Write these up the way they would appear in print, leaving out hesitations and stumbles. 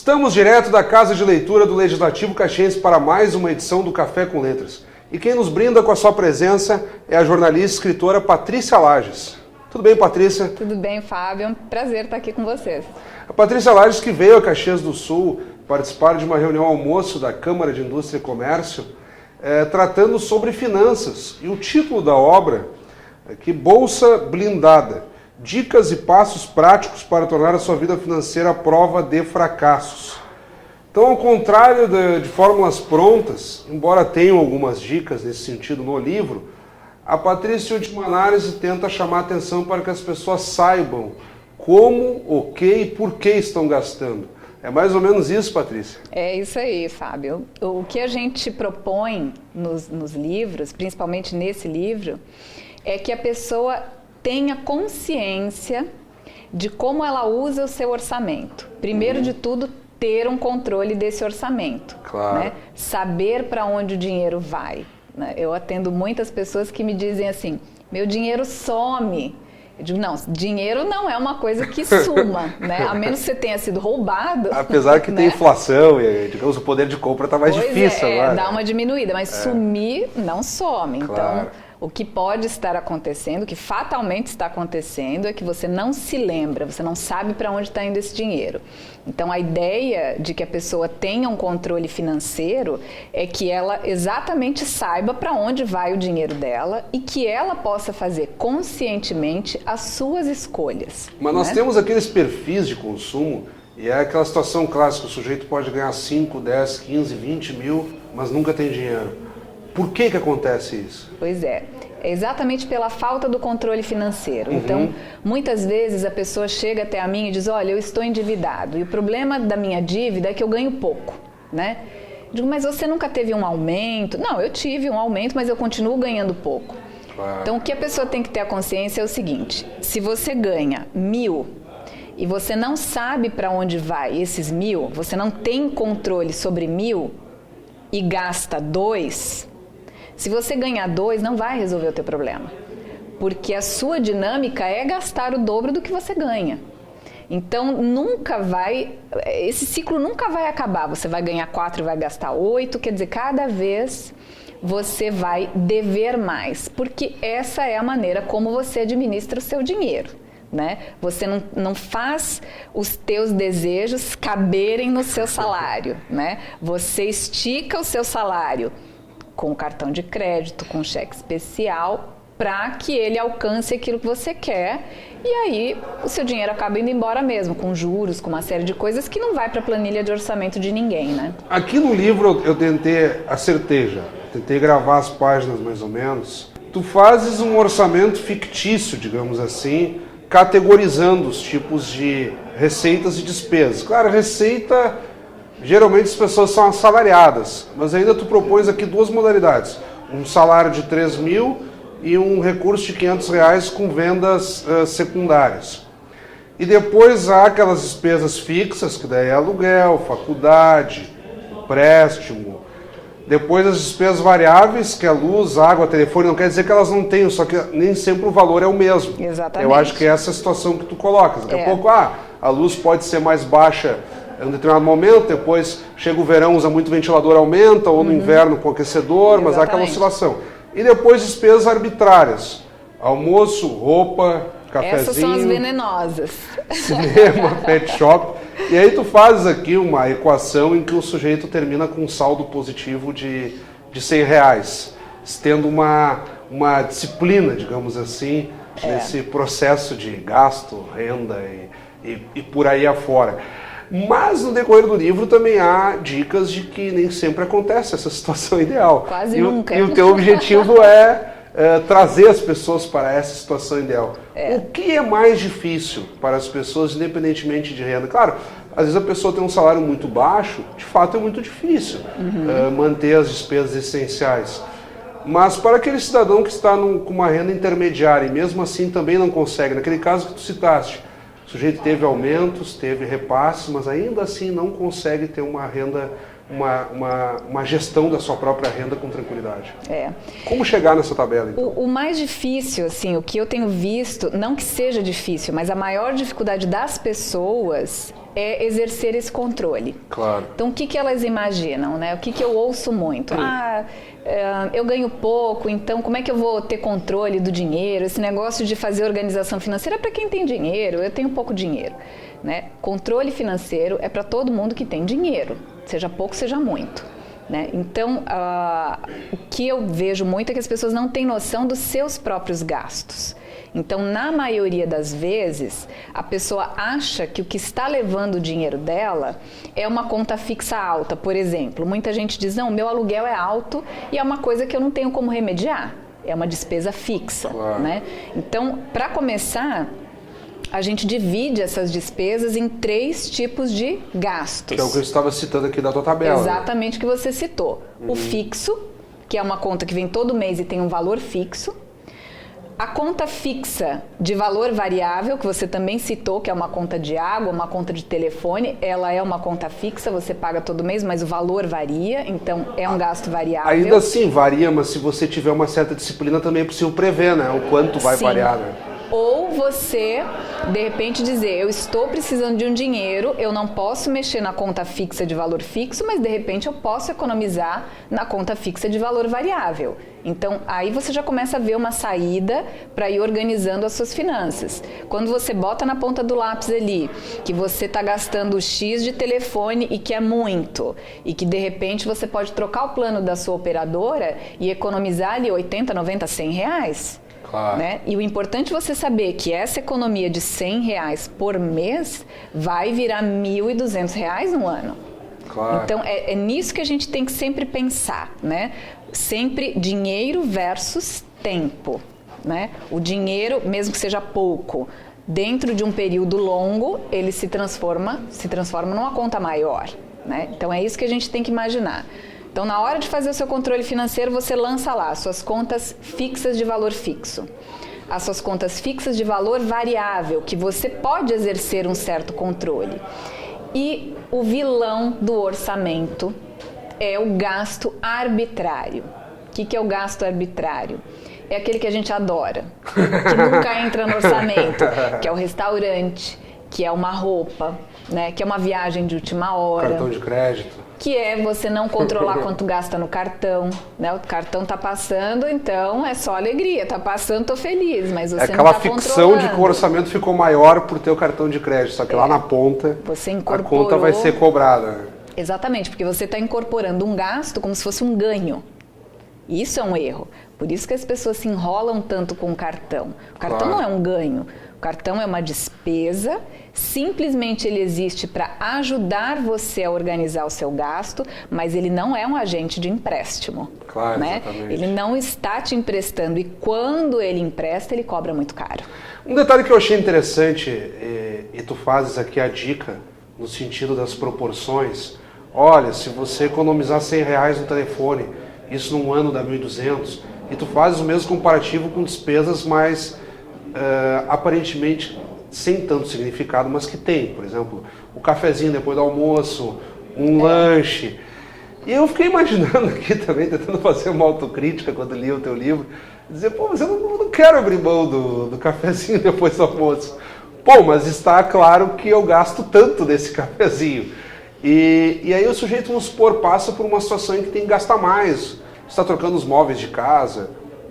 Estamos direto da Casa de Leitura do Legislativo Caxiense para mais uma edição do Café com Letras. E quem nos brinda com a sua presença é a jornalista e escritora Patrícia Lages. Tudo bem, Patrícia? Tudo bem, Fábio. É um prazer estar aqui com vocês. A Patrícia Lages, que veio a Caxias do Sul participar de uma reunião almoço da Câmara de Indústria e Comércio, tratando sobre finanças. E o título da obra é que Bolsa Blindada, dicas e passos práticos para tornar a sua vida financeira à prova de fracassos. Então, ao contrário de fórmulas prontas, embora tenham algumas dicas nesse sentido no livro, a Patrícia, em última análise, tenta chamar a atenção para que as pessoas saibam como, o que e por que estão gastando. É mais ou menos isso, Patrícia? É isso aí, Fábio. O que a gente propõe nos livros, principalmente nesse livro, é que a pessoa tenha consciência de como ela usa o seu orçamento. Primeiro de tudo, ter um controle desse orçamento. Claro. Né? Saber para onde o dinheiro vai. Né? Eu atendo muitas pessoas que me dizem assim, meu dinheiro some. Eu digo, não, dinheiro não é uma coisa que suma, né? A menos que você tenha sido roubado. Apesar que né? tem inflação e, digamos, o poder de compra está mais difícil agora. Dá uma diminuída, mas sumir não some. Claro. Então, o que pode estar acontecendo, o que fatalmente está acontecendo, é que você não se lembra, você não sabe para onde está indo esse dinheiro. Então, a ideia de que a pessoa tenha um controle financeiro é que ela exatamente saiba para onde vai o dinheiro dela e que ela possa fazer conscientemente as suas escolhas. Mas nós temos aqueles perfis de consumo e é aquela situação clássica, o sujeito pode ganhar 5, 10, 15, 20 mil, mas nunca tem dinheiro. Por que acontece isso? Pois é exatamente pela falta do controle financeiro. Então, muitas vezes a pessoa chega até a mim e diz, olha, eu estou endividado e o problema da minha dívida é que eu ganho pouco, né? Digo, mas você nunca teve um aumento? Não, eu tive um aumento, mas eu continuo ganhando pouco. Claro. Então, o que a pessoa tem que ter a consciência é o seguinte, se você ganha 1.000 e você não sabe para onde vai esses 1.000, você não tem controle sobre 1.000 e gasta 2, se você ganhar 2, não vai resolver o teu problema, porque a sua dinâmica é gastar o dobro do que você ganha. Então, esse ciclo nunca vai acabar. Você vai ganhar 4 e vai gastar 8, quer dizer, cada vez você vai dever mais, porque essa é a maneira como você administra o seu dinheiro. Né? Você não faz os teus desejos caberem no seu salário. Né? Você estica o seu salário com cartão de crédito, com cheque especial, para que ele alcance aquilo que você quer, e aí o seu dinheiro acaba indo embora mesmo, com juros, com uma série de coisas que não vai para a planilha de orçamento de ninguém, né? Aqui no livro eu tentei gravar as páginas mais ou menos. Tu fazes um orçamento fictício, digamos assim, categorizando os tipos de receitas e despesas. Claro, receita... Geralmente as pessoas são assalariadas, mas ainda tu propões aqui duas modalidades. Um salário de 3 mil e um recurso de R$500 com vendas secundárias. E depois há aquelas despesas fixas, que daí é aluguel, faculdade, empréstimo. Depois as despesas variáveis, que é luz, água, telefone, não quer dizer que elas não tenham, só que nem sempre o valor é o mesmo. Exatamente. Eu acho que essa é a situação que tu colocas. Daqui a pouco, a luz pode ser mais baixa em um determinado momento, depois chega o verão, usa muito ventilador, aumenta, ou no inverno com aquecedor, mas há aquela oscilação. E depois despesas arbitrárias, almoço, roupa, cafezinho... Essas são as venenosas. Cinema, pet shop. E aí tu fazes aqui uma equação em que o sujeito termina com um saldo positivo de R$100, tendo uma disciplina, digamos assim, nesse processo de gasto, renda e por aí afora. Mas no decorrer do livro também há dicas de que nem sempre acontece essa situação ideal. Quase nunca. E o teu objetivo é trazer as pessoas para essa situação ideal. O que é mais difícil para as pessoas, independentemente de renda? Claro, às vezes a pessoa tem um salário muito baixo, de fato é muito difícil manter as despesas essenciais. Mas para aquele cidadão que está com uma renda intermediária e mesmo assim também não consegue, naquele caso que tu citaste, o sujeito teve aumentos, teve repasses, mas ainda assim não consegue ter uma renda uma gestão da sua própria renda com tranquilidade. É. Como chegar nessa tabela, então? O mais difícil, assim, o que eu tenho visto, não que seja difícil, mas a maior dificuldade das pessoas é exercer esse controle. Claro. Então, o que elas imaginam, né? O que eu ouço muito? Eu ganho pouco, então como é que eu vou ter controle do dinheiro? Esse negócio de fazer organização financeira é para quem tem dinheiro, eu tenho pouco dinheiro, né? Controle financeiro é para todo mundo que tem dinheiro, seja pouco, seja muito, né? Então, o que eu vejo muito é que as pessoas não têm noção dos seus próprios gastos. Então, na maioria das vezes, a pessoa acha que o que está levando o dinheiro dela é uma conta fixa alta, por exemplo. Muita gente diz, não, meu aluguel é alto e é uma coisa que eu não tenho como remediar. É uma despesa fixa, claro, né? Então, para começar, a gente divide essas despesas em 3 tipos de gastos. Que é o que eu estava citando aqui da tua tabela. Exatamente o que você citou. O fixo, que é uma conta que vem todo mês e tem um valor fixo. A conta fixa de valor variável, que você também citou, que é uma conta de água, uma conta de telefone, ela é uma conta fixa, você paga todo mês, mas o valor varia, então é um gasto variável. Ainda assim varia, mas se você tiver uma certa disciplina também é possível prever, né? O quanto vai variar, né? Ou você, de repente, dizer, eu estou precisando de um dinheiro, eu não posso mexer na conta fixa de valor fixo, mas de repente eu posso economizar na conta fixa de valor variável. Então, aí você já começa a ver uma saída para ir organizando as suas finanças. Quando você bota na ponta do lápis ali que você está gastando X de telefone e que é muito, e que de repente você pode trocar o plano da sua operadora e economizar ali 80, 90, 100 reais. Claro. Né? E o importante é você saber que essa economia de 100 reais por mês vai virar 1.200 reais no ano. Claro. Então, é nisso que a gente tem que sempre pensar, né? Sempre dinheiro versus tempo, né? O dinheiro, mesmo que seja pouco, dentro de um período longo, ele se transforma numa conta maior, né? Então, é isso que a gente tem que imaginar. Então, na hora de fazer o seu controle financeiro, você lança lá as suas contas fixas de valor fixo, as suas contas fixas de valor variável, que você pode exercer um certo controle. E o vilão do orçamento é o gasto arbitrário. O que é o gasto arbitrário? É aquele que a gente adora, que nunca entra no orçamento, que é o restaurante, que é uma roupa, né, que é uma viagem de última hora. Cartão de crédito. Que é você não controlar quanto gasta no cartão, né? O cartão tá passando, então é só alegria, tá passando, tô feliz, mas você não tá controlando. É aquela ficção de que o orçamento ficou maior por ter o cartão de crédito, só que lá na ponta a conta vai ser cobrada. Exatamente, porque você está incorporando um gasto como se fosse um ganho. Isso é um erro. Por isso que as pessoas se enrolam tanto com o cartão. O cartão não é um ganho. O cartão é uma despesa, simplesmente ele existe para ajudar você a organizar o seu gasto, mas ele não é um agente de empréstimo. Claro, né? exatamente. Ele não está te emprestando e quando ele empresta, ele cobra muito caro. Um detalhe que eu achei interessante, e tu fazes aqui a dica, no sentido das proporções, olha, se você economizar 100 reais no telefone, isso num ano dá 1.200, e tu fazes o mesmo comparativo com despesas mais aparentemente sem tanto significado, mas que tem, por exemplo, o cafezinho depois do almoço, um lanche. E eu fiquei imaginando aqui também, tentando fazer uma autocrítica quando li o teu livro, dizer, pô, mas eu não quero abrir mão do cafezinho depois do almoço. Pô, mas está claro que eu gasto tanto desse cafezinho. E aí o sujeito, vamos supor, passa por uma situação em que tem que gastar mais. Está trocando os móveis de casa,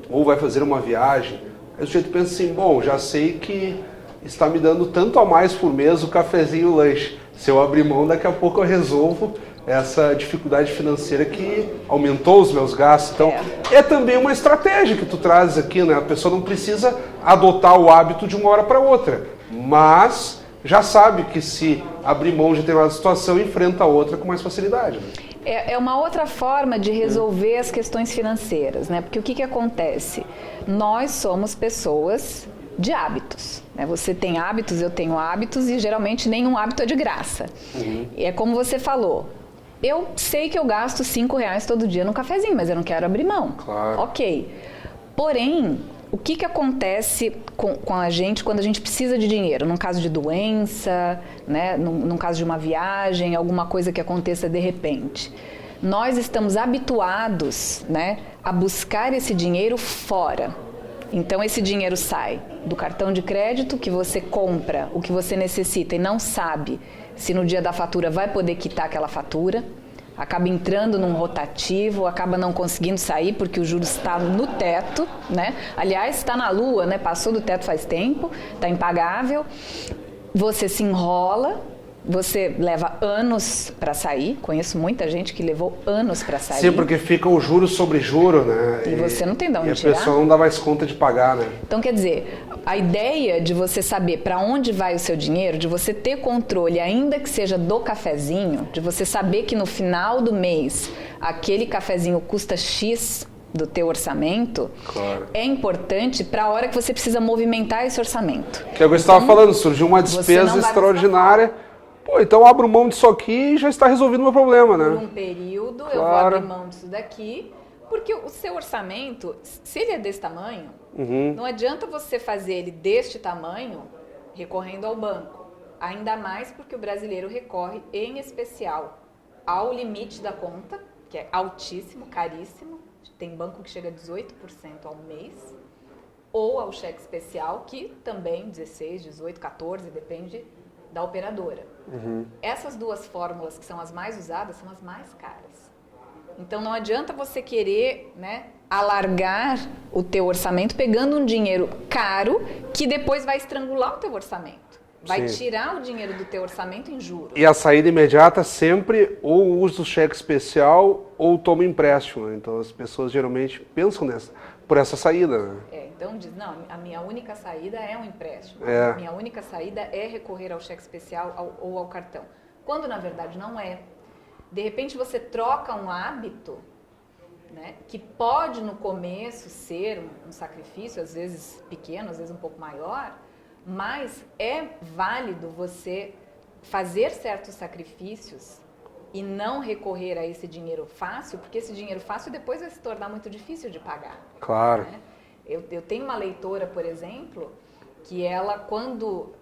ou vai fazer uma viagem. Aí o sujeito pensa assim, bom, já sei que está me dando tanto a mais por mês o cafezinho e o lanche. Se eu abrir mão, daqui a pouco eu resolvo essa dificuldade financeira que aumentou os meus gastos. Então, é também uma estratégia que tu trazes aqui, né? A pessoa não precisa adotar o hábito de uma hora para outra, mas já sabe que se abrir mão de determinada situação, enfrenta a outra com mais facilidade. Né? É uma outra forma de resolver as questões financeiras, né? Porque o que acontece? Nós somos pessoas de hábitos, né? Você tem hábitos, eu tenho hábitos e geralmente nenhum hábito é de graça. É como você falou, eu sei que eu gasto 5 reais todo dia no cafezinho, mas eu não quero abrir mão. Claro. Ok. Porém, o que acontece com a gente quando a gente precisa de dinheiro? Num caso de doença, né? Num caso de uma viagem, alguma coisa que aconteça de repente. Nós estamos habituados, né, a buscar esse dinheiro fora. Então, esse dinheiro sai do cartão de crédito, que você compra o que você necessita e não sabe se no dia da fatura vai poder quitar aquela fatura. Acaba entrando num rotativo, acaba não conseguindo sair porque o juros está no teto, né? Aliás, está na lua, né? Passou do teto faz tempo, está impagável. Você se enrola, você leva anos para sair. Conheço muita gente que levou anos para sair. Sim, porque fica o juro sobre juro, né? E você não tem de onde tirar. E a pessoa não dá mais conta de pagar, né? Então, quer dizer, a ideia de você saber para onde vai o seu dinheiro, de você ter controle, ainda que seja do cafezinho, de você saber que no final do mês aquele cafezinho custa X do teu orçamento, claro, é importante para a hora que você precisa movimentar esse orçamento. Que é o que eu estava falando, surgiu uma despesa extraordinária. Pô, então abro mão disso aqui e já está resolvido o meu problema, né? Por um período, claro, eu vou abrir mão disso daqui, porque o seu orçamento, se ele é desse tamanho, não adianta você fazer ele deste tamanho recorrendo ao banco. Ainda mais porque o brasileiro recorre, em especial, ao limite da conta, que é altíssimo, caríssimo. Tem banco que chega a 18% ao mês. Ou ao cheque especial, que também 16, 18, 14, depende da operadora. Essas duas fórmulas que são as mais usadas são as mais caras. Então não adianta você querer, né, alargar o teu orçamento pegando um dinheiro caro que depois vai estrangular o teu orçamento. Vai tirar o dinheiro do teu orçamento em juros. E a saída imediata sempre ou usa o cheque especial ou toma empréstimo. Então as pessoas geralmente pensam por essa saída, né? Então diz, não, a minha única saída é um empréstimo. É. A minha única saída é recorrer ao cheque especial ou ao cartão. Quando na verdade não é. De repente você troca um hábito, né, que pode no começo ser um sacrifício, às vezes pequeno, às vezes um pouco maior, mas é válido você fazer certos sacrifícios e não recorrer a esse dinheiro fácil, porque esse dinheiro fácil depois vai se tornar muito difícil de pagar. Claro. Né? Eu tenho uma leitora, por exemplo, que ela, quando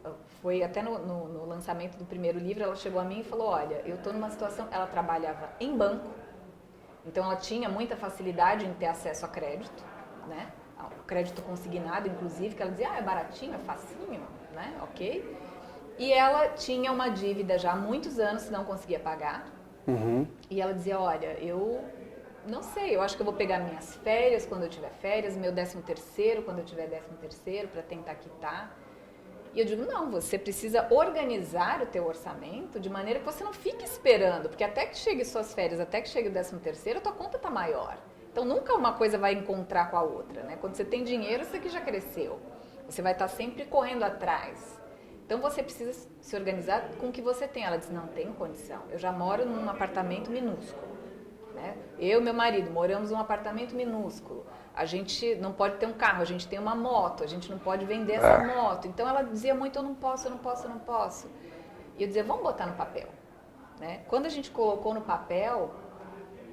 foi até no lançamento do primeiro livro, ela chegou a mim e falou, olha, eu estou numa situação, ela trabalhava em banco, então ela tinha muita facilidade em ter acesso a crédito, né? Crédito consignado, inclusive, que ela dizia, é baratinho, é facinho, né? Ok. E ela tinha uma dívida já há muitos anos que não conseguia pagar. E ela dizia, olha, eu não sei, eu acho que eu vou pegar minhas férias quando eu tiver férias, meu 13º quando eu tiver 13º para tentar quitar. E eu digo, não, você precisa organizar o teu orçamento de maneira que você não fique esperando, porque até que chegue suas férias, até que chegue o 13º, a tua conta está maior. Então nunca uma coisa vai encontrar com a outra, né? Quando você tem dinheiro, isso aqui já cresceu. Você vai estar sempre correndo atrás. Então você precisa se organizar com o que você tem. Ela diz, não tenho condição. Eu já moro num apartamento minúsculo, né? Eu e meu marido moramos num apartamento minúsculo. A gente não pode ter um carro, a gente tem uma moto, a gente não pode vender essa moto. Então ela dizia muito, eu não posso. E eu dizia, vamos botar no papel, né? Quando a gente colocou no papel,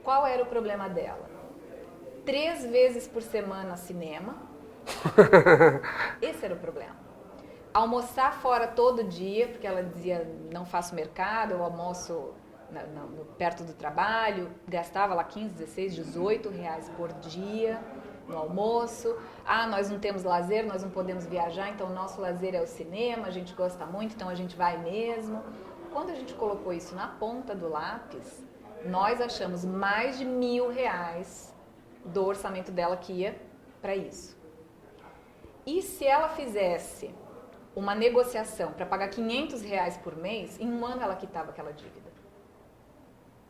qual era o problema dela? 3 vezes por semana cinema. Esse era o problema. Almoçar fora todo dia, porque ela dizia, não faço mercado, eu almoço perto do trabalho, gastava lá 15, 16, 18 reais por dia no almoço. Nós não temos lazer, nós não podemos viajar, então o nosso lazer é o cinema, a gente gosta muito, então a gente vai mesmo. Quando a gente colocou isso na ponta do lápis, nós achamos mais de R$1.000 do orçamento dela que ia para isso. E se ela fizesse uma negociação para pagar R$500 por mês, em um ano ela quitava aquela dívida.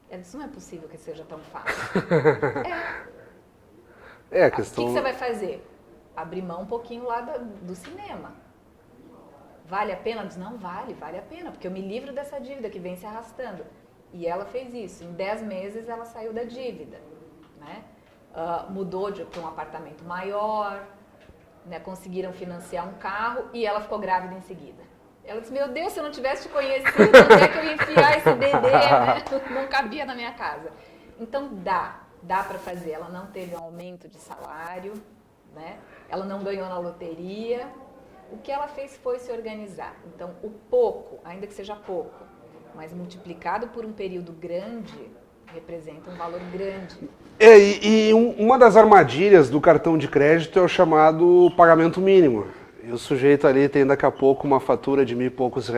Ela disse, não é possível que seja tão fácil. A questão... O que você vai fazer? Abrir mão um pouquinho lá do cinema. Vale a pena? Ela disse, não vale a pena, porque eu me livro dessa dívida que vem se arrastando. E ela fez isso. Em 10 meses ela saiu da dívida, né? Mudou para um apartamento maior, né? Conseguiram financiar um carro e ela ficou grávida em seguida. Ela disse, meu Deus, se eu não tivesse te conhecido, onde é que eu ia enfiar esse bebê, né? Não cabia na minha casa. Então dá para fazer. Ela não teve um aumento de salário, né? Ela não ganhou na loteria. O que ela fez foi se organizar. Então, o pouco, ainda que seja pouco, mas multiplicado por um período grande, representa um valor grande. Uma das armadilhas do cartão de crédito é o chamado pagamento mínimo. E o sujeito ali tem daqui a pouco uma fatura de R$1.000 e poucos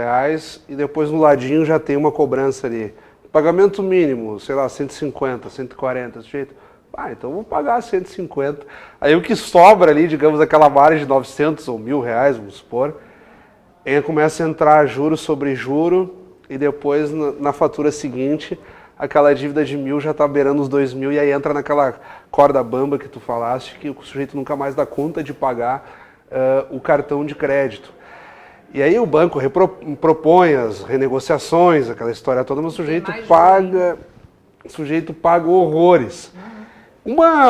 e depois no ladinho já tem uma cobrança ali. Pagamento mínimo, sei lá, 150, 140, sujeito. Então eu vou pagar 150. Aí o que sobra ali, digamos, aquela margem de 900 ou R$1.000, vamos supor, aí começa a entrar juro sobre juro e depois na fatura seguinte aquela dívida de 1.000 já está beirando os 2.000 e aí entra naquela corda bamba que tu falaste que o sujeito nunca mais dá conta de pagar o cartão de crédito. E aí o banco propõe as renegociações, aquela história toda, mas o sujeito paga horrores.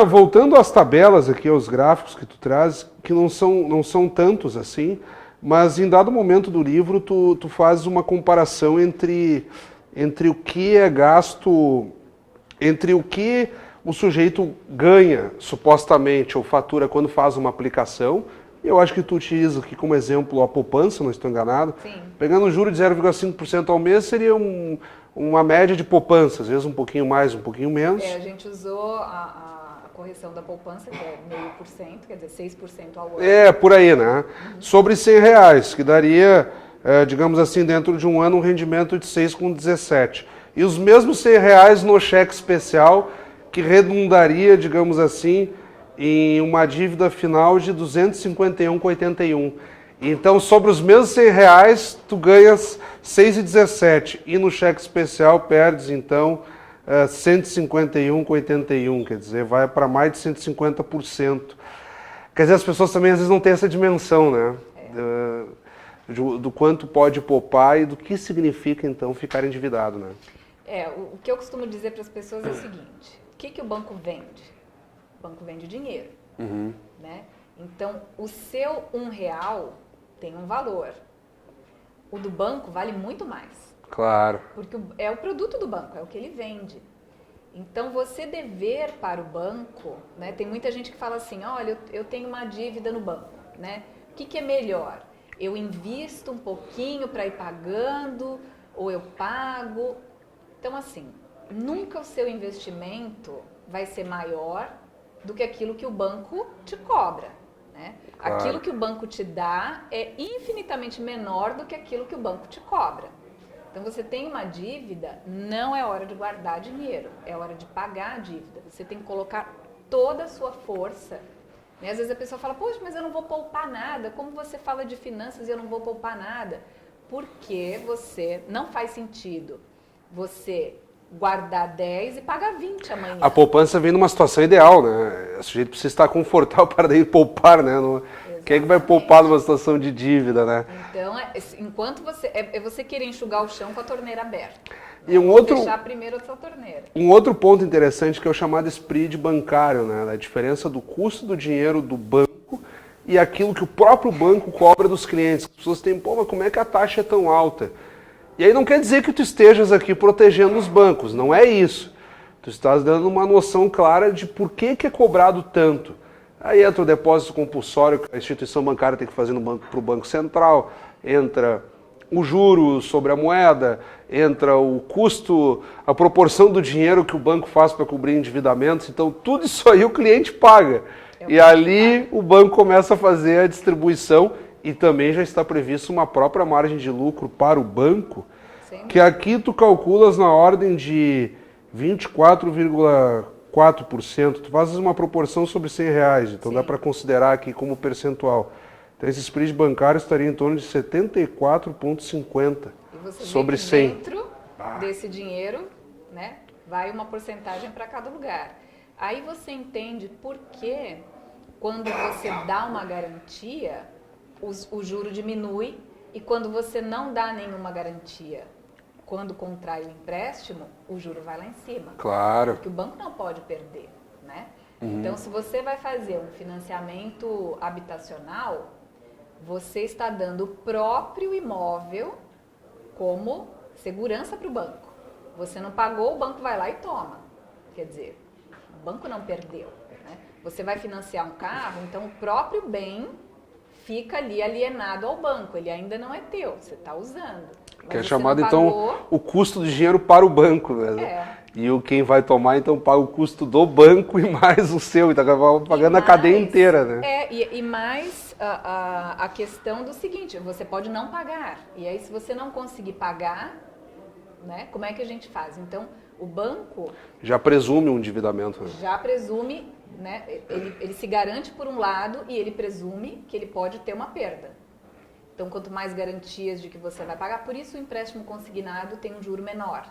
Voltando às tabelas aqui, aos gráficos que tu traz, que não são tantos assim, mas em dado momento do livro tu fazes uma comparação entre o que é gasto, entre o que o sujeito ganha, supostamente, ou fatura quando faz uma aplicação. Eu acho que tu utiliza aqui como exemplo a poupança, não estou enganado. Sim. Pegando um juro de 0,5% ao mês, seria uma média de poupança, às vezes um pouquinho mais, um pouquinho menos. A gente usou a correção da poupança, que é 0,5%, quer dizer, 6% ao ano. Por aí, né? Sobre R$100, que daria, digamos assim, dentro de um ano, um rendimento de 6,17. E os mesmos R$100 no cheque especial, que redundaria, digamos assim, em uma dívida final de 251,81. Então, sobre os mesmos R$100, tu ganhas 6,17 e no cheque especial perdes, então, 151,81, quer dizer, vai para mais de 150%. Quer dizer, as pessoas também às vezes não têm essa dimensão, né? Do quanto pode poupar e do que significa, então, ficar endividado, né? O que eu costumo dizer para as pessoas é o seguinte: o que o banco vende? O banco vende dinheiro, né? Então, o seu R$1 tem um valor. O do banco vale muito mais. Claro. Porque é o produto do banco, é o que ele vende. Então, você dever para o banco, né? Tem muita gente que fala assim, olha, eu tenho uma dívida no banco, né? O que é melhor? Eu invisto um pouquinho para ir pagando ou eu pago? Então, assim, nunca o seu investimento vai ser maior do que aquilo que o banco te cobra, né? Claro. Aquilo que o banco te dá é infinitamente menor do que aquilo que o banco te cobra. Então, você tem uma dívida, não é hora de guardar dinheiro, é hora de pagar a dívida. Você tem que colocar toda a sua força, né? Às vezes a pessoa fala, poxa, mas eu não vou poupar nada. Como você fala de finanças e eu não vou poupar nada? Porque não faz sentido você guardar 10 e pagar 20 amanhã. A poupança vem numa situação ideal, né? O sujeito precisa estar confortável para daí poupar, né? Quem é que vai poupar numa situação de dívida, né? Então, enquanto você querer enxugar o chão com a torneira aberta. E fechar primeiro a sua torneira. Um outro ponto interessante que é o chamado spread bancário, né? A diferença do custo do dinheiro do banco e aquilo que o próprio banco cobra dos clientes. As pessoas têm, mas como é que a taxa é tão alta? E aí não quer dizer que tu estejas aqui protegendo os bancos, não é isso. Tu estás dando uma noção clara de por que é cobrado tanto. Aí entra o depósito compulsório que a instituição bancária tem que fazer para o Banco Central, entra o juro sobre a moeda, entra o custo, a proporção do dinheiro que o banco faz para cobrir endividamentos. Então tudo isso aí o cliente paga. E ali o banco começa a fazer a distribuição. E também já está previsto uma própria margem de lucro para o banco, que aqui tu calculas na ordem de 24,4%. Tu fazes uma proporção sobre R$100, então dá para considerar aqui como percentual. Então esse spread bancário estaria em torno de 74,50 sobre 100. Dentro desse dinheiro, né, vai uma porcentagem para cada lugar. Aí você entende por que quando você dá uma garantia, o juro diminui e quando você não dá nenhuma garantia, quando contrai o empréstimo, o juro vai lá em cima. Claro. Porque o banco não pode perder, né? Então, se você vai fazer um financiamento habitacional, você está dando o próprio imóvel como segurança para o banco. Você não pagou, o banco vai lá e toma. Quer dizer, o banco não perdeu, né? Você vai financiar um carro, então o próprio bem fica ali alienado ao banco, ele ainda não é teu, você está usando. Que é chamado, então, o custo do dinheiro para o banco, né? E quem vai tomar, então, paga o custo do banco e mais o seu, então acaba pagando a cadeia inteira, né? E mais a questão do seguinte, você pode não pagar, e aí se você não conseguir pagar, né, como é que a gente faz? Então, o banco... Já presume um endividamento. Né? Já presume, né, ele se garante por um lado e ele presume que ele pode ter uma perda. Então, quanto mais garantias de que você vai pagar, por isso o empréstimo consignado tem um juro menor.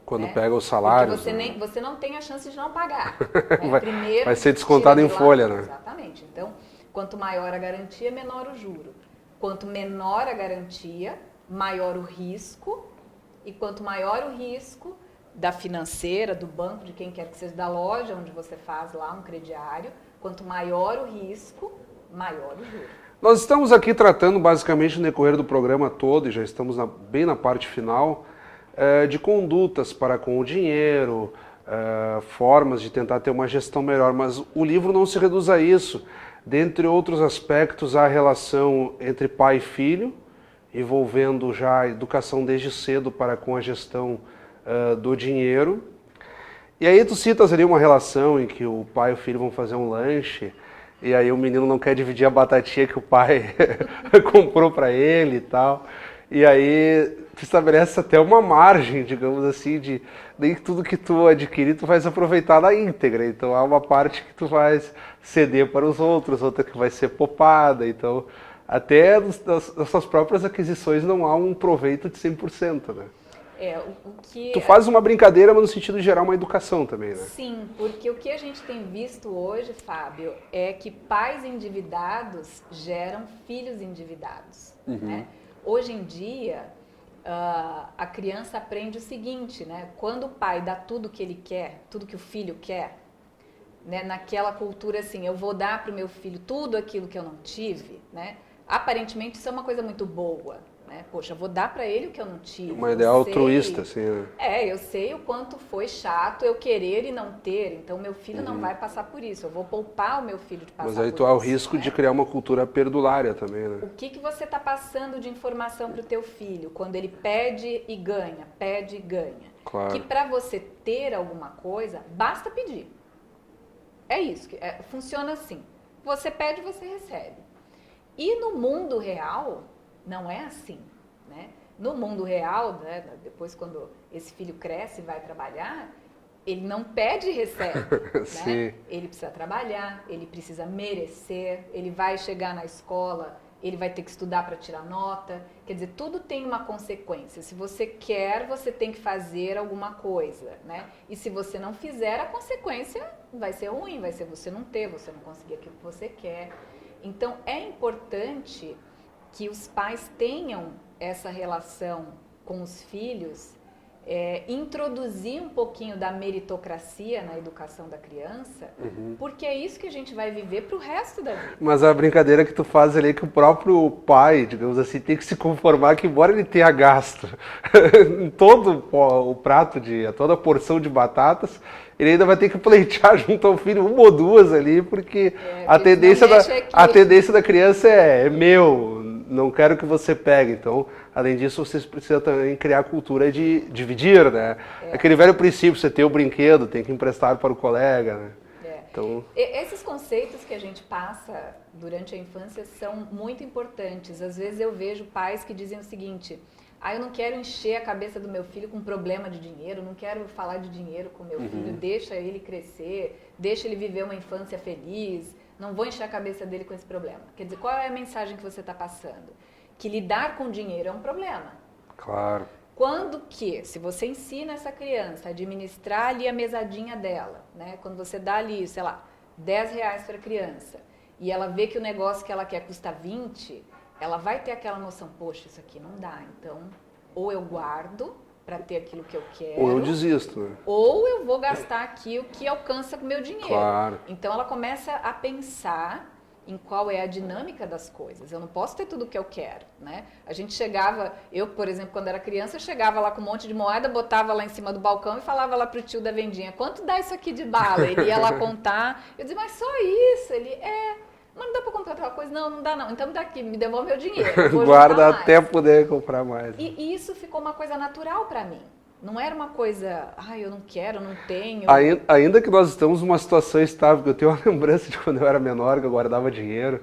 Quando pega o salário... Porque você não tem a chance de não pagar. Né? Primeiro, vai ser descontado em folha, né? Exatamente. Então, quanto maior a garantia, menor o juro. Quanto menor a garantia, maior o risco. E quanto maior o risco da financeira, do banco, de quem quer que seja, da loja onde você faz lá um crediário, quanto maior o risco, maior o juro. Nós estamos aqui tratando basicamente no decorrer do programa todo, e já estamos bem na parte final, de condutas para com o dinheiro, formas de tentar ter uma gestão melhor, mas o livro não se reduz a isso. Dentre outros aspectos, a relação entre pai e filho, envolvendo já a educação desde cedo para com a gestão do dinheiro. E aí tu citas ali uma relação em que o pai e o filho vão fazer um lanche, e aí o menino não quer dividir a batatinha que o pai comprou para ele e tal. E aí tu estabelece até uma margem, digamos assim, de nem tudo que tu adquirir tu vais aproveitar na íntegra. Então há uma parte que tu vais ceder para os outros, outra que vai ser poupada. Então até das suas próprias aquisições não há um proveito de 100%, né? Tu fazes uma brincadeira, mas no sentido de gerar uma educação também, né? Sim, porque o que a gente tem visto hoje, Fábio, é que pais endividados geram filhos endividados, né? Hoje em dia, a criança aprende o seguinte, né? Quando o pai dá tudo que ele quer, tudo que o filho quer, né? Naquela cultura assim, eu vou dar para o meu filho tudo aquilo que eu não tive, né? Aparentemente isso é uma coisa muito boa, né? Poxa, eu vou dar para ele o que eu não tive. Uma ideia altruísta, assim, né? Eu sei o quanto foi chato eu querer e não ter, então meu filho não vai passar por isso, eu vou poupar o meu filho de passar por isso. Mas aí tu há o risco de criar uma cultura perdulária também, né? O que você está passando de informação para o teu filho quando ele pede e ganha, pede e ganha? Claro. Que para você ter alguma coisa, basta pedir. É isso, funciona assim. Você pede, você recebe. E no mundo real, não é assim, né? No mundo real, né, depois quando esse filho cresce e vai trabalhar, ele não pede e recebe, né? Ele precisa trabalhar, ele precisa merecer, ele vai chegar na escola, ele vai ter que estudar para tirar nota. Quer dizer, tudo tem uma consequência. Se você quer, você tem que fazer alguma coisa, né? E se você não fizer, a consequência vai ser ruim, vai ser você não ter, você não conseguir aquilo que você quer. Então, é importante que os pais tenham essa relação com os filhos, introduzir um pouquinho da meritocracia na educação da criança, porque é isso que a gente vai viver pro resto da vida. Mas a brincadeira que tu faz ali é que o próprio pai, digamos assim, tem que se conformar que embora ele tenha gasto em todo o prato, toda a porção de batatas, ele ainda vai ter que pleitear junto ao filho uma ou duas ali, porque a tendência da criança é meu, não quero que você pegue. Então, além disso, vocês precisam também criar a cultura de dividir, né? Aquele velho princípio, você tem o brinquedo, tem que emprestar para o colega, né? Então... Esses conceitos que a gente passa durante a infância são muito importantes. Às vezes eu vejo pais que dizem o seguinte: eu não quero encher a cabeça do meu filho com problema de dinheiro, não quero falar de dinheiro com meu filho, deixa ele crescer, deixa ele viver uma infância feliz, não vou encher a cabeça dele com esse problema. Quer dizer, qual é a mensagem que você está passando? Que lidar com dinheiro é um problema. Claro. Quando que, se você ensina essa criança a administrar ali a mesadinha dela, né? Quando você dá ali, sei lá, R$10 para a criança, e ela vê que o negócio que ela quer custa 20, ela vai ter aquela noção, poxa, isso aqui não dá, então ou eu guardo para ter aquilo que eu quero, ou eu desisto, né? Ou eu vou gastar aqui o que alcança com o meu dinheiro. Claro. Então ela começa a pensar em qual é a dinâmica das coisas. Eu não posso ter tudo o que eu quero, né? A gente chegava, eu, por exemplo, quando era criança, eu chegava lá com um monte de moeda, botava lá em cima do balcão e falava lá pro tio da vendinha, quanto dá isso aqui de bala? Ele ia lá contar, eu dizia, mas só isso? Ele, mas não dá pra comprar outra coisa? Não, não dá não. Então me dá aqui, me devolve meu dinheiro. Guarda até poder comprar mais. E isso ficou uma coisa natural para mim. Não era uma coisa, eu não quero, não tenho. Ainda que nós estamos numa situação estável, eu tenho uma lembrança de quando eu era menor, que eu guardava dinheiro,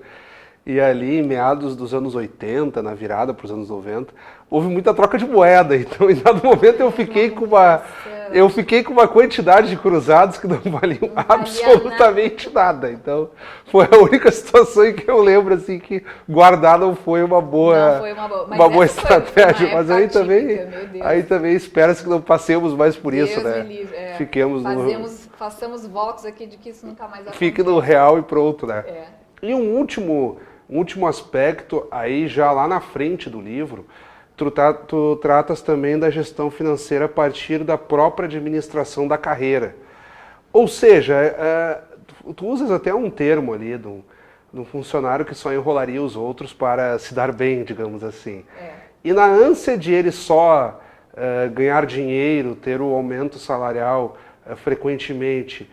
e ali em meados dos anos 80, na virada para os anos 90, houve muita troca de moeda. Então, em dado momento, eu fiquei com uma quantidade de cruzados que não valiam absolutamente nada. Então, foi a única situação em que eu lembro assim que guardar não foi uma boa, uma boa estratégia. Mas aí também espera-se que não passemos mais por isso, né? Fiquemos façamos votos aqui de que isso nunca mais acontece. Fique no real e pronto, né? E um último aspecto, aí já lá na frente do livro, tu tratas também da gestão financeira a partir da própria administração da carreira. Ou seja, tu usas até um termo ali de um funcionário que só enrolaria os outros para se dar bem, digamos assim. E na ânsia de ele só ganhar dinheiro, ter o aumento salarial frequentemente,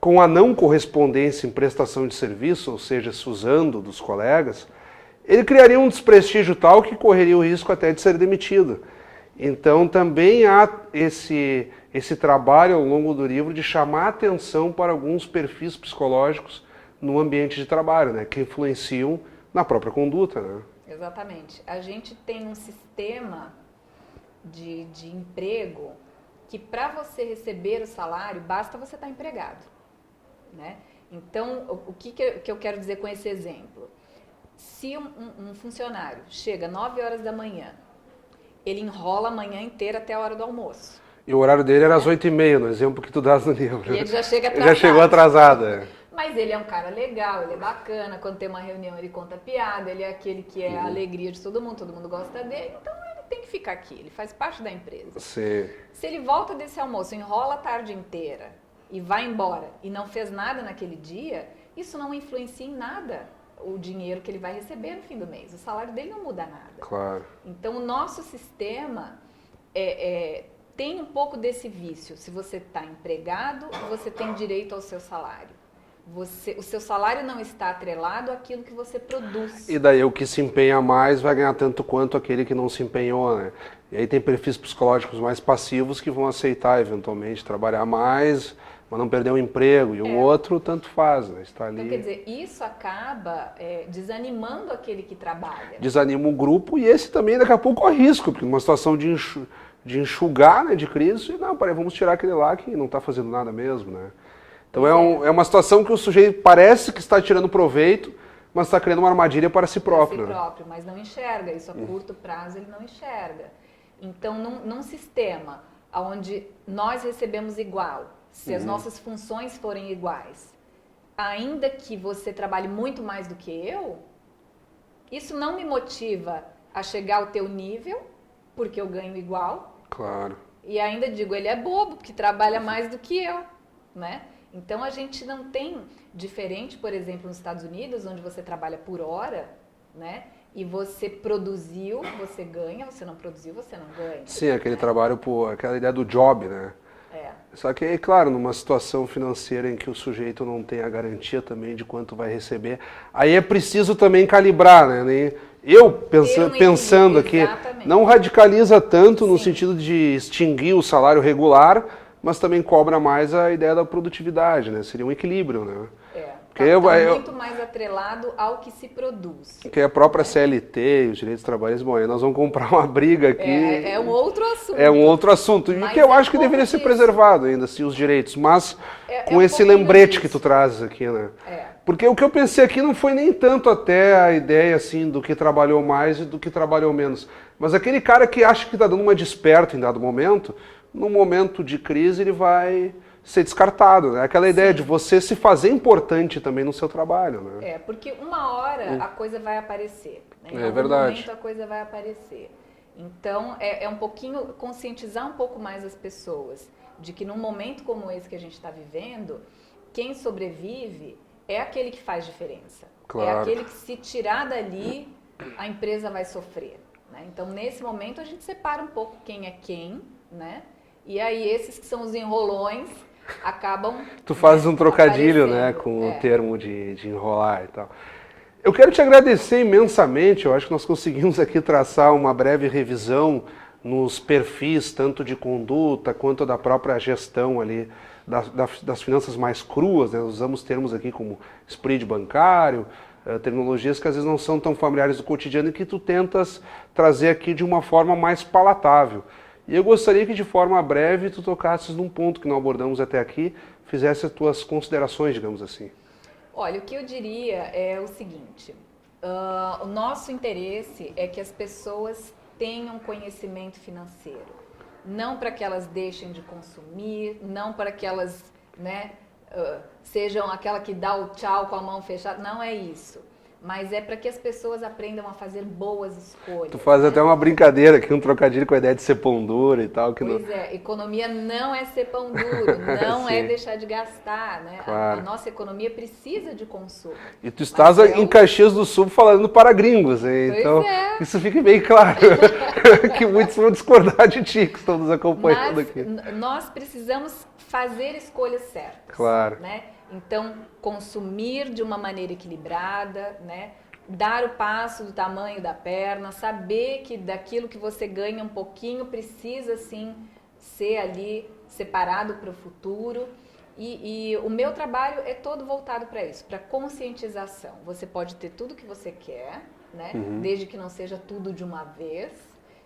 com a não correspondência em prestação de serviço, ou seja, se usando dos colegas, ele criaria um desprestígio tal que correria o risco até de ser demitido. Então também há esse trabalho ao longo do livro de chamar atenção para alguns perfis psicológicos no ambiente de trabalho, né, que influenciam na própria conduta. Né? Exatamente. A gente tem um sistema de emprego que para você receber o salário, basta você estar empregado. Né? Então, o que eu quero dizer com esse exemplo? Se um funcionário chega 9 horas da manhã, ele enrola a manhã inteira até a hora do almoço. E o horário dele era às 8h30, no exemplo que tu dás no livro. E ele já chega atrasado. Ele já chegou atrasado. Mas ele é um cara legal, ele é bacana, quando tem uma reunião ele conta piada, ele é aquele que é a alegria de todo mundo gosta dele, então ele tem que ficar aqui, ele faz parte da empresa. Sim. Se ele volta desse almoço, enrola a tarde inteira e vai embora e não fez nada naquele dia, isso não influencia em nada o dinheiro que ele vai receber no fim do mês. O salário dele não muda nada. Claro. Então, o nosso sistema tem um pouco desse vício. Se você está empregado, você tem direito ao seu salário. O seu salário não está atrelado àquilo que você produz. E daí o que se empenha mais vai ganhar tanto quanto aquele que não se empenhou, né? E aí tem perfis psicológicos mais passivos que vão aceitar eventualmente trabalhar mais, mas não perder o emprego. E o outro tanto faz, né? Está ali. Então, quer dizer, isso acaba desanimando aquele que trabalha. Desanima o grupo e esse também daqui a pouco corre risco, porque numa situação de enxugar, né, de crise, não, peraí, vamos tirar aquele lá que não está fazendo nada mesmo, né? Então é uma situação que o sujeito parece que está tirando proveito, mas está criando uma armadilha para si próprio. Para si próprio, mas não enxerga. Isso a curto prazo ele não enxerga. Então, num sistema onde nós recebemos igual, se as nossas funções forem iguais, ainda que você trabalhe muito mais do que eu, isso não me motiva a chegar ao teu nível, porque eu ganho igual. Claro. E ainda digo, ele é bobo, porque trabalha mais do que eu, né? Então, a gente não tem, diferente, por exemplo, nos Estados Unidos, onde você trabalha por hora, né? E você produziu, você ganha, você não produziu, você não ganha. Sim, aquele trabalho, aquela ideia do job, né? Só que, é claro, numa situação financeira em que o sujeito não tem a garantia também de quanto vai receber, aí é preciso também calibrar, né? Eu, pensando aqui, não radicaliza tanto no sentido de extinguir o salário regular, mas também cobra mais a ideia da produtividade, né? Seria um equilíbrio, né? Está muito mais atrelado ao que se produz. Que a própria CLT e os direitos trabalhistas, bom, aí nós vamos comprar uma briga aqui. É um outro assunto. É um outro assunto, e que eu acho que deveria ser preservado ainda, assim, os direitos, mas com esse lembrete que tu trazes aqui, né? Porque o que eu pensei aqui não foi nem tanto até a ideia, assim, do que trabalhou mais e do que trabalhou menos, mas aquele cara que acha que está dando uma desperta em dado momento, num momento de crise ele vai ser descartado, né? Aquela ideia de você se fazer importante também no seu trabalho, né? Porque uma hora a coisa vai aparecer, né? Em algum verdade. momento a coisa vai aparecer. Então, é um pouquinho, conscientizar um pouco mais as pessoas de que num momento como esse que a gente está vivendo, quem sobrevive é aquele que faz diferença. Claro. É aquele que, se tirar dali, a empresa vai sofrer, né? Então, nesse momento, a gente separa um pouco quem é quem, né? E aí, esses que são os enrolões acabam... Tu fazes um trocadilho, né, com o termo de enrolar e tal. Eu quero te agradecer imensamente, eu acho que nós conseguimos aqui traçar uma breve revisão nos perfis, tanto de conduta quanto da própria gestão ali, das finanças mais cruas, né? Usamos termos aqui como spread bancário, terminologias que às vezes não são tão familiares do cotidiano e que tu tentas trazer aqui de uma forma mais palatável. E eu gostaria que de forma breve tu tocasses num ponto que não abordamos até aqui, fizesse as tuas considerações, digamos assim. Olha, o que eu diria é o seguinte, o nosso interesse é que as pessoas tenham conhecimento financeiro, não para que elas deixem de consumir, não para que elas, né, sejam aquela que dá o tchau com a mão fechada, não é isso. Mas é para que as pessoas aprendam a fazer boas escolhas. Tu faz, né, até uma brincadeira aqui, um trocadilho com a ideia de ser pão duro e tal. Pois é, economia não é ser pão duro, não é deixar de gastar, né? Claro. A nossa economia precisa de consumo. E tu estás em Caxias do Sul falando para gringos, hein? Então isso fique bem claro, que muitos vão discordar de ti que estão nos acompanhando aqui. Nós precisamos fazer escolhas certas. Claro. Né? Então, consumir de uma maneira equilibrada, né? Dar o passo do tamanho da perna, saber que daquilo que você ganha um pouquinho precisa, sim, ser ali separado para o futuro. E o meu trabalho é todo voltado para isso, para conscientização. Você pode ter tudo que você quer, né? Desde que não seja tudo de uma vez,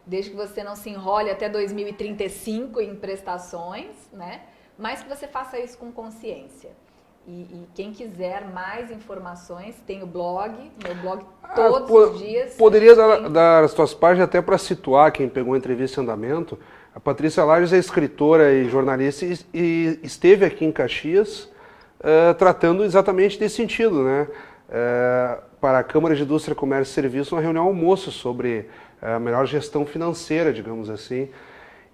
desde que você não se enrole até 2035 em prestações, né? Mas que você faça isso com consciência. E quem quiser mais informações, tem o blog, meu blog todos os dias. Poderia dar as tuas páginas até para situar quem pegou a entrevista em andamento. A Patrícia Lages é escritora e jornalista e esteve aqui em Caxias tratando exatamente desse sentido, né? Para a Câmara de Indústria, Comércio e Serviços, uma reunião almoço sobre a melhor gestão financeira, digamos assim.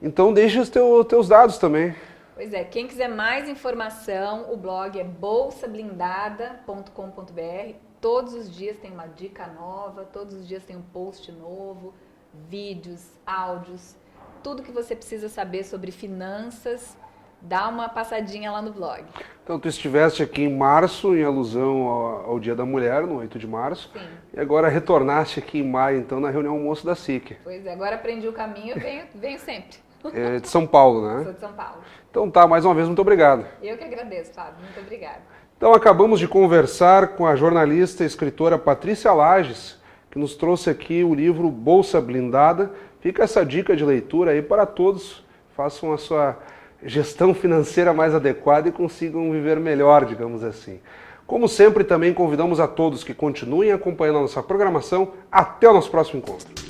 Então deixa os teus dados também. Pois é, quem quiser mais informação, o blog é bolsablindada.com.br. Todos os dias tem uma dica nova, todos os dias tem um post novo, vídeos, áudios, tudo que você precisa saber sobre finanças, dá uma passadinha lá no blog. Então, tu estiveste aqui em março, em alusão ao Dia da Mulher, no 8 de março, sim, e agora retornaste aqui em maio, então, na reunião almoço da SIC. Pois é, agora aprendi o caminho, venho sempre. É de São Paulo, né? Sou de São Paulo. Então tá, mais uma vez, muito obrigado. Eu que agradeço, Fábio. Muito obrigada. Então acabamos de conversar com a jornalista e escritora Patrícia Lages, que nos trouxe aqui o livro Bolsa Blindada. Fica essa dica de leitura aí para todos. Façam a sua gestão financeira mais adequada e consigam viver melhor, digamos assim. Como sempre, também convidamos a todos que continuem acompanhando a nossa programação. Até o nosso próximo encontro.